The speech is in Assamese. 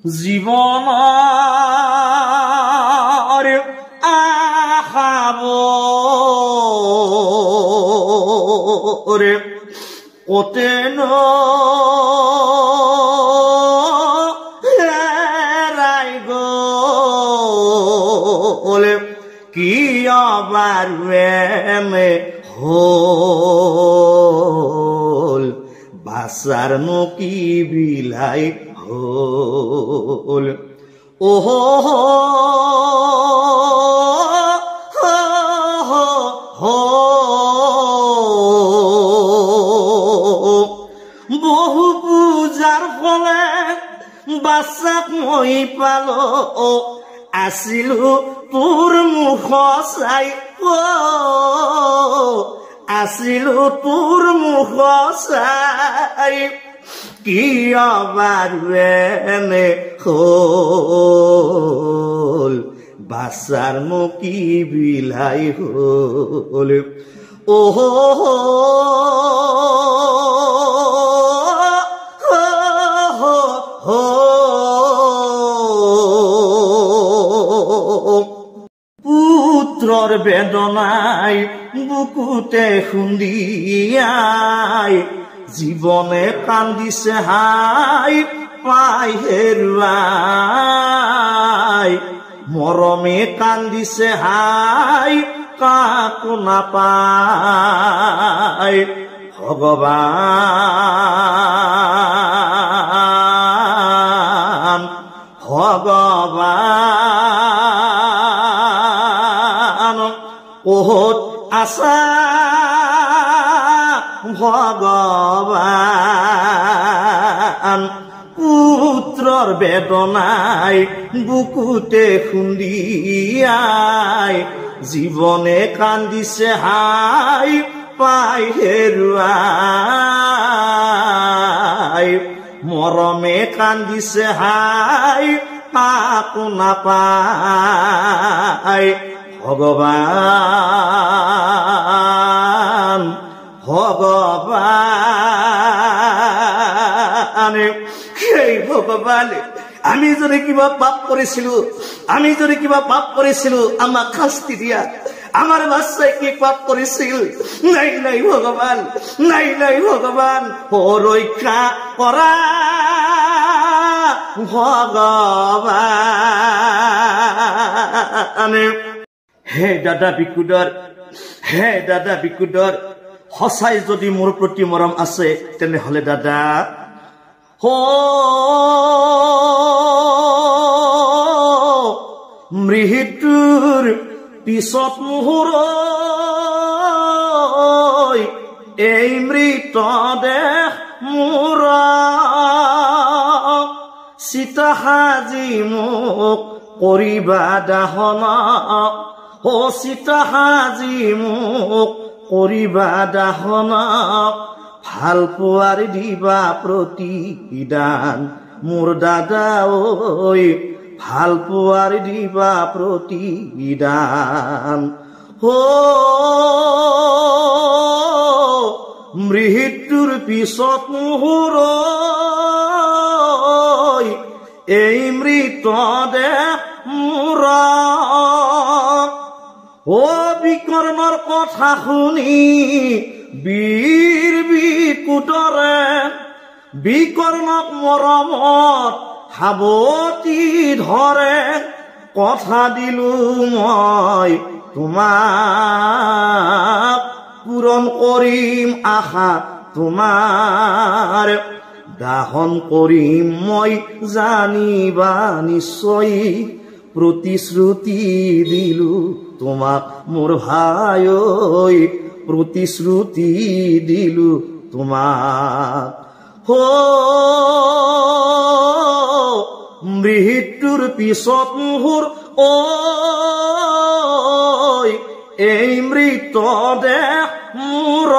জীৱনৰ আশাবোৰ কতেনো হেৰাই গ'ল কিয় বাৰু এনে হ'ল বাছাৰনো কি বিলাই হ'ল বহু পূজাৰ ফলে বাচ্চাক মই পালো আছিলো তোৰ মুখ চাই আছিলো তোৰ মুখ চাই কিয় বাৰু এনে হ'ল বাচ্চাৰনো কি বিলাই হ'ল পুত্ৰৰ বেদনাই বুকুতে খুন্দিয়াই জীৱনে কান্দিছে হাই পাই হেৰুৱাই মৰমে কান্দিছে হাই কাকো নাপায় ভগৱান ক'ত আছা ভগৱান পুত্ৰৰ বেদনাই বুকুতে খুন্দিয়াই জীৱনে কান্দিছে হাই পাই হেৰুৱাই মৰমে কান্দিছে হাই কাকো নাপায় ভগৱান সেই ভগৱানে আমি যদি কিবা পাপ কৰিছিলো আমাক শাস্তি দিয়া আমাৰ বাচ্চায় কি পাপ কৰেছিল নাই নাই ভগবান ৰক্ষা কৰা ভগবান হে দাদা বিকুদৰ সঁচাই যদি মোৰ প্ৰতি মৰম আছে তেনেহলে দাদা মৃত্যুৰ পিছত মোহৰ এই মৃতদেহ মোৰ চিতা সাজি মোক কৰিবা দাহন চিতা সাজি মোক কৰিবা দাহন ভাল পোৱাৰ দিবা প্ৰতিদান মোৰ দাদা ঐ ভাল পোৱাৰ দিবা প্ৰতিদান মৃত্যুৰ পিছত মোহৰ এই মৃতদেহ মোৰ বিকৰ্ণৰ কথা শুনি বীৰ বিকুদৰে বিকৰ্ণক মৰমত সাৱটি ধৰে কথা দিলো মই তোমাক পূৰণ কৰিম আশা তোমাৰ দাহন কৰিম মই জানিবা নিশ্চয় প্ৰতিশ্ৰুতি দিলো তোমাক মোৰ ভাই ঐ প্ৰতিশ্ৰুতি দিলো তোমাক মৃত্যুৰ পিছত মোহৰ এই মৃতদেহ মোৰ